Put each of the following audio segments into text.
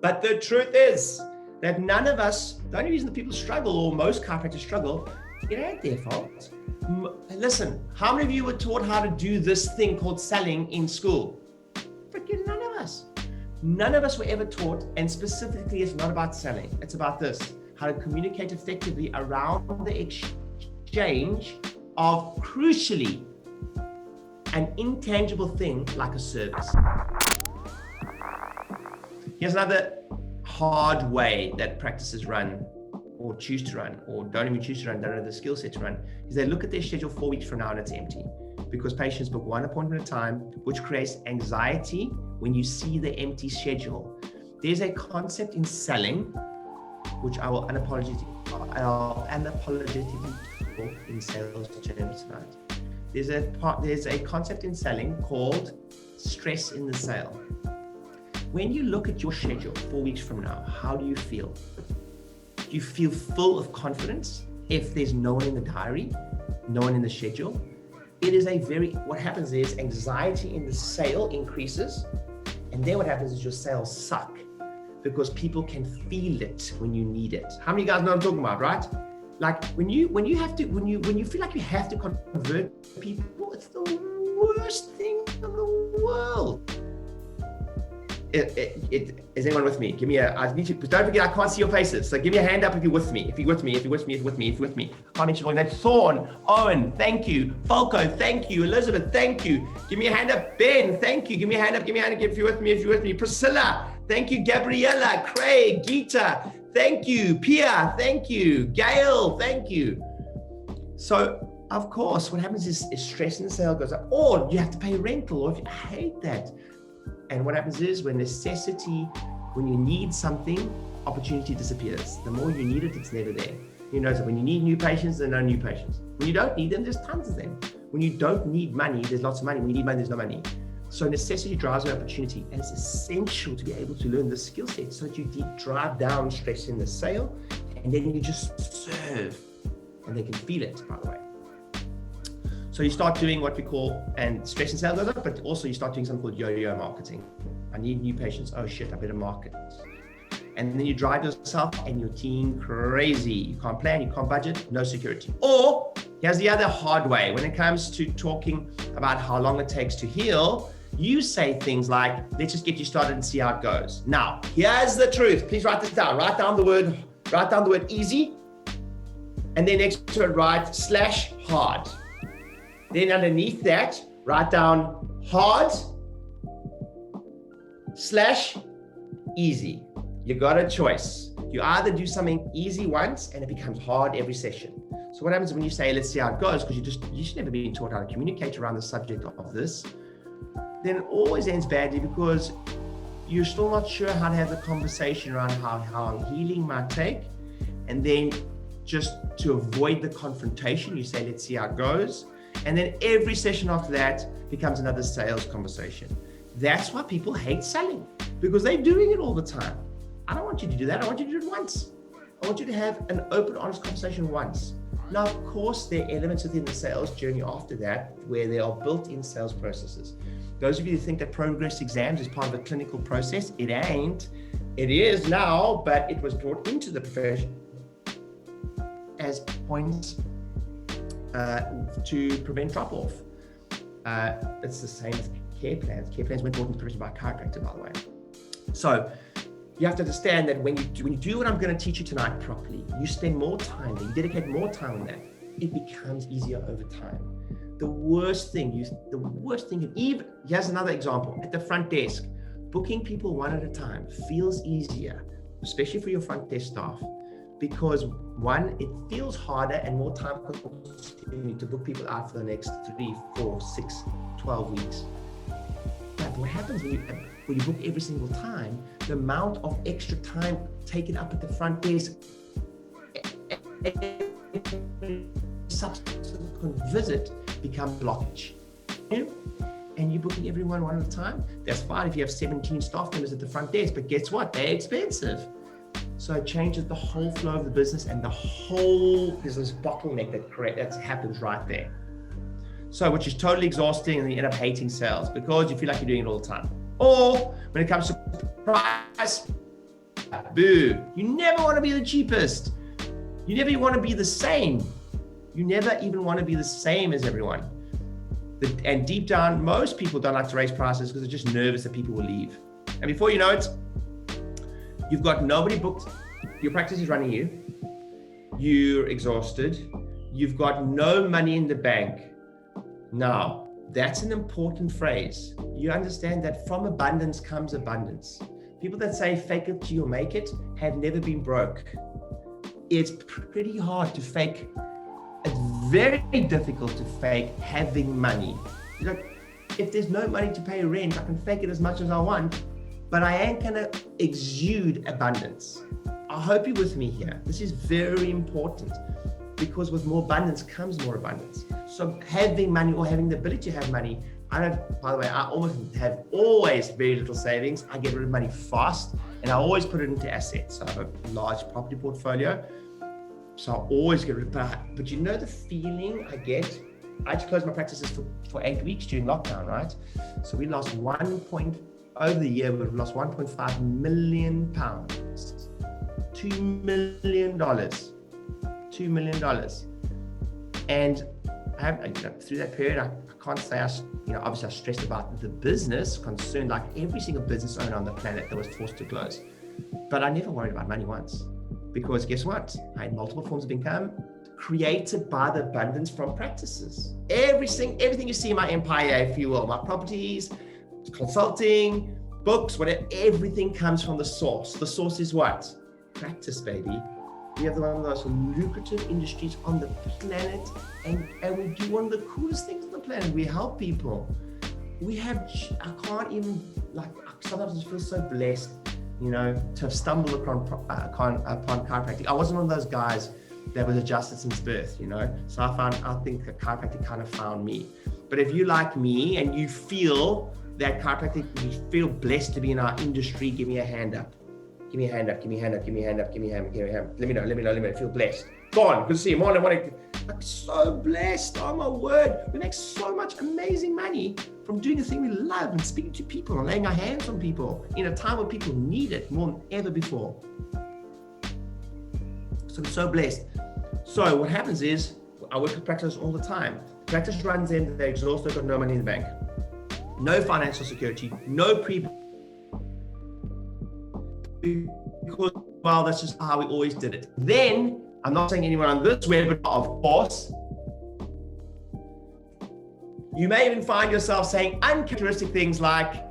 But the truth is that none of us, the only reason that people struggle, or most chiropractors struggle, it ain't their fault. Listen, how many of you were taught how to do this thing called selling in school? Freaking none of us. None of us were ever taught, and specifically it's not about selling. It's about this, how to communicate effectively around the exchange of, crucially, an intangible thing like a service. Here's another hard way that practices run, or choose to run, or don't even choose to run, don't have the skill set to run, is they look at their schedule 4 weeks from now and it's empty, because patients book one appointment at a time, which creates anxiety when you see the empty schedule. There's a concept in selling, which I will unapologetically talk in sales terms tonight. There's a concept in selling called stress in the sale. When you look at your schedule 4 weeks from now, how do you feel? Do you feel full of confidence if there's no one in the diary, no one in the schedule? What happens is anxiety in the sale increases, and then what happens is your sales suck because people can feel it when you need it. How many of you guys know what I'm talking about, right? Like when you feel like you have to convert people, it's the worst thing in the world. Is anyone with me? Give me don't forget, I can't see your faces. So give me a hand up if you're with me. If you're with me. Can't mention all your names. Thorn, Owen, thank you. Falco, thank you. Elizabeth, thank you. Give me a hand up. Ben, thank you. Give me a hand up if you're with me. Priscilla, thank you. Gabriella, Craig, Geeta, thank you. Pia, thank you. Gail, thank you. So of course, what happens is stress in the sale goes up, or you have to pay rental, or if you hate that. And what happens is when you need something, opportunity disappears. The more you need it, it's never there. You notice that when you need new patients, there are no new patients. When you don't need them, there's tons of them. When you don't need money, there's lots of money. When you need money, there's no money. So necessity drives an opportunity, and it's essential to be able to learn the skill set so that you drive down stress in the sale, and then you just serve, and they can feel it, by the way. So you start doing what we call, and stress and sales goes up, but also you start doing something called yo-yo marketing. I need new patients. Oh shit, I better market. And then you drive yourself and your team crazy. You can't plan, you can't budget, no security. Or here's the other hard way. When it comes to talking about how long it takes to heal, you say things like, let's just get you started and see how it goes. Now, here's the truth. Please write this down. Write down the word easy, and then next to it write /hard. Then underneath that, write down hard /easy. You got a choice. You either do something easy once and it becomes hard every session. So what happens when you say, let's see how it goes, because you should never been taught how to communicate around the subject of this, then it always ends badly because you're still not sure how to have the conversation around how long healing might take. And then just to avoid the confrontation, you say, let's see how it goes. And then every session after that becomes another sales conversation. That's why people hate selling, because they're doing it all the time. I don't want you to do that. I want you to do it once. I want you to have an open, honest conversation once. Now, of course, there are elements within the sales journey after that where there are built-in sales processes. Those of you who think that progress exams is part of a clinical process, it ain't. It is now, but it was brought into the profession as points to prevent drop-off. It's the same as care plans. Care plans weren't brought into the profession by a chiropractor, by the way. So you have to understand that when you do what I'm going to teach you tonight properly, you spend more time, you dedicate more time on that, it becomes easier over time. The worst thing, even, here's another example, at the front desk, booking people one at a time feels easier, especially for your front desk staff, because one, it feels harder and more time consuming to book people out for the next 3, 4, 6, 12 weeks. But what happens when you book every single time, the amount of extra time taken up at the front desk, subsequent visit becomes blockage. And you're booking everyone one at a time. That's fine if you have 17 staff members at the front desk, but guess what? They're expensive. So it changes the whole flow of the business, and there's this bottleneck that happens right there. So, which is totally exhausting, and you end up hating sales because you feel like you're doing it all the time. Or when it comes to price, Boo. You never want to be the cheapest. You never want to be the same. You never even want to be the same as everyone. And deep down, most people don't like to raise prices because they're just nervous that people will leave. And before you know it, you've got nobody booked. Your practice is running you. You're exhausted. You've got no money in the bank. Now, that's an important phrase. You understand that from abundance comes abundance. People that say fake it till you make it have never been broke. It's pretty hard to fake. It's very difficult to fake having money. Like, if there's no money to pay rent, I can fake it as much as I want, but I ain't gonna exude abundance. I hope you're with me here. This is very important because with more abundance comes more abundance. So having money or having the ability to have money, by the way, I always very little savings. I get rid of money fast and I always put it into assets. So I have a large property portfolio. So I always get rid of that. But you know the feeling I get? I had to close my practices for 8 weeks during lockdown, right? So we lost over the year, we've lost 1.5 million pounds, $2 million. And through that period, I can't say, obviously I stressed about the business, concerned like every single business owner on the planet that was forced to close. But I never worried about money once, because guess what? I had multiple forms of income created by the abundance from practices. Everything you see in my empire, if you will, my properties, consulting, books, whatever, everything comes from the source. The source is what? Practice, baby. We have one of the most lucrative industries on the planet, and we do one of the coolest things on the planet. We help people. I can't even, sometimes I feel so blessed, to have stumbled upon chiropractic. I wasn't one of those guys that was adjusted since birth, So I think that chiropractic kind of found me. But if you like me and you feel that chiropractic, you feel blessed to be in our industry, give me a hand up. Give me a hand up, give me a hand up, give me a hand up, give me a hand up, give me a hand up. Let me know, feel blessed. Go on, good to see you. I'm so blessed, oh my word. We make so much amazing money from doing the thing we love and speaking to people and laying our hands on people in a time where people need it more than ever before. So I'm so blessed. So what happens is, I work with practitioners all the time. Practice runs in, they're exhausted, got no money in the bank. No financial security, no because, well, that's just how we always did it. Then, I'm not saying anyone on this webinar, of course, you may even find yourself saying uncharacteristic things like,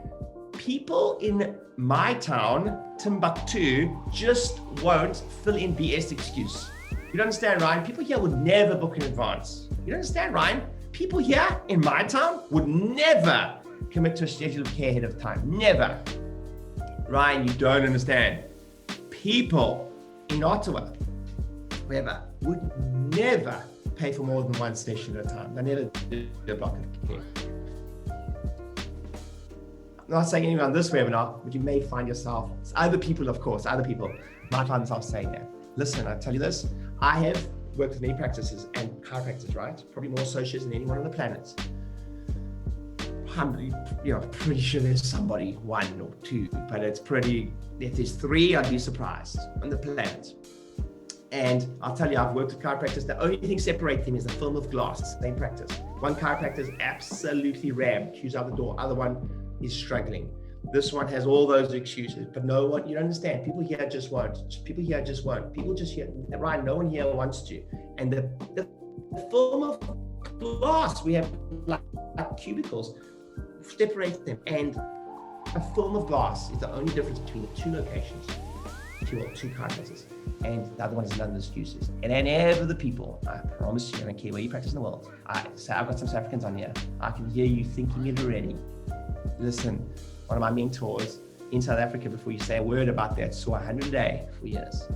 people in my town, Timbuktu, just won't fill in BS excuse. You don't understand, Ryan? People here would never book in advance. You don't understand, Ryan? People here in my town would never commit to a schedule of care ahead of time. Never. Ryan, you don't understand. People in Ottawa, wherever, would never pay for more than one session at a time. They never do a block of care. I'm not saying anyone on this webinar, but you may find yourself, other people might find themselves saying that. Listen, I tell you this, I have worked with many practices and chiropractors, right? Probably more associates than anyone on the planet. I'm pretty sure there's somebody, one or two, but if there's three, I'd be surprised on the planet. And I'll tell you, I've worked with chiropractors. The only thing separates them is a film of glass, same practice. One chiropractor is absolutely rammed, queues out the door. Other one is struggling. This one has all those excuses, but no one, you don't understand. People here just won't. People just here, Ryan, no one here wants to. And the film of glass, we have like cubicles, separate them, and a film of glass is the only difference between the two locations, two chiropractors, and the other one is none of the excuses. And ever the people, I promise you, I don't care where you practice in the world. I've got some South Africans on here. I can hear you thinking it already. Listen, one of my mentors in South Africa, before you say a word about that, saw 100 a day for years.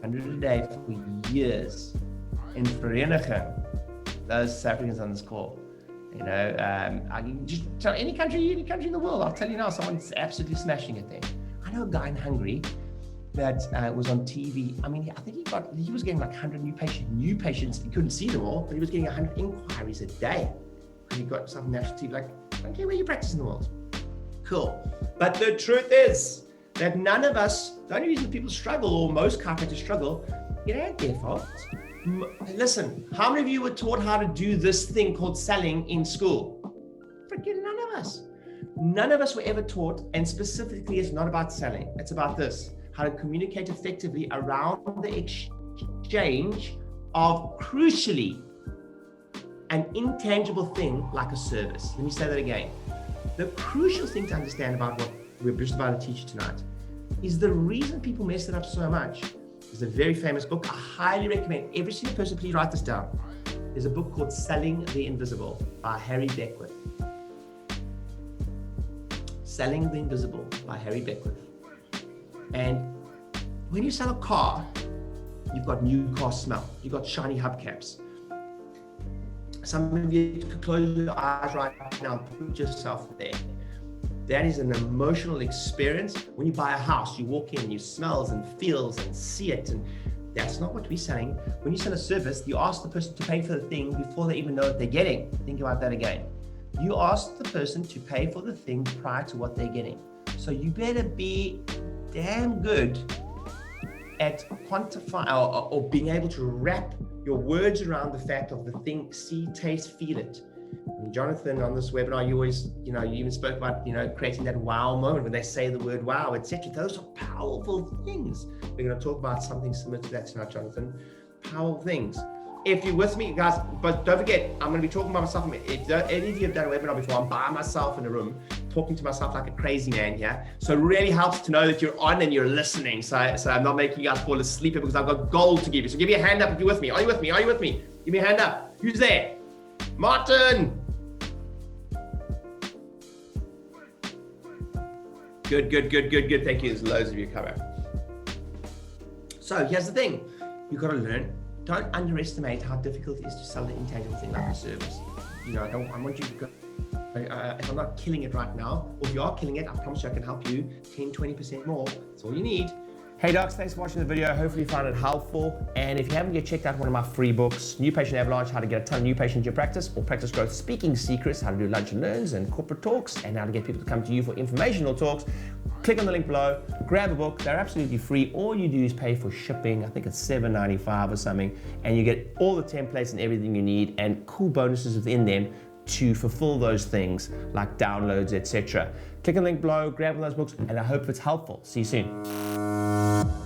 100 a day for years. In Vereniging, those South Africans on this call, I can just tell any country in the world, I'll tell you now, someone's absolutely smashing it there. I know a guy in Hungary that was on TV. I mean, I think he was getting like 100 new patients. He couldn't see them all, but he was getting 100 inquiries a day. And he got some national TV, like, I don't care where you practice in the world. Cool. But the truth is, that none of us, the only reason people struggle, or most chiropractors struggle, it ain't their fault. Listen, how many of you were taught how to do this thing called selling in school? Freaking none of us. None of us were ever taught, and specifically it's not about selling. It's about this, how to communicate effectively around the exchange of, crucially, an intangible thing like a service. Let me say that again. The crucial thing to understand about what we're just about to teach you tonight is the reason people mess it up so much. There's a very famous book. I highly recommend every single person, please write this down. There's a book called Selling the Invisible by Harry Beckwith. Selling the Invisible by Harry Beckwith. And when you sell a car, you've got new car smell. You've got shiny hubcaps. Some of you could close your eyes right now and put yourself there. That is an emotional experience. When you buy a house, you walk in, you smells and feels and see it. And that's not what we're selling. When you sell a service, you ask the person to pay for the thing before they even know what they're getting. Think about that again. You ask the person to pay for the thing prior to what they're getting. So you better be damn good at quantifying or being able to wrap your words around the fact of the thing, see, taste, feel it. And Jonathan, on this webinar, you always, you even spoke about, creating that wow moment when they say the word wow, etc. Those are powerful things. We're going to talk about something similar to that tonight, Jonathan. Powerful things. If you're with me, guys, but don't forget, I'm going to be talking by myself. If any of you have done a webinar before, I'm by myself in a room, talking to myself like a crazy man here. So it really helps to know that you're on and you're listening. So I'm not making you guys fall asleep because I've got gold to give you. So give me a hand up if you're with me. Are you with me? Are you with me? Give me a hand up. Who's there? Martin. Good. Thank you. There's loads of you coming. So here's the thing. You've got to learn. Don't underestimate how difficult it is to sell the intangible thing like a service. I want you to go, if I'm not killing it right now, or if you are killing it, I promise you I can help you 10, 20% more. That's all you need. Hey docs, thanks for watching the video. Hopefully you found it helpful. And if you haven't yet checked out one of my free books, New Patient Avalanche, how to get a ton of new patients in your practice, or Practice Growth Speaking Secrets, how to do lunch and learns and corporate talks, and how to get people to come to you for informational talks, click on the link below, grab a book. They're absolutely free. All you do is pay for shipping. I think it's $7.95 or something, and you get all the templates and everything you need and cool bonuses within them to fulfill those things like downloads, etc. Click on the link below, grab one of those books, and I hope it's helpful. See you soon.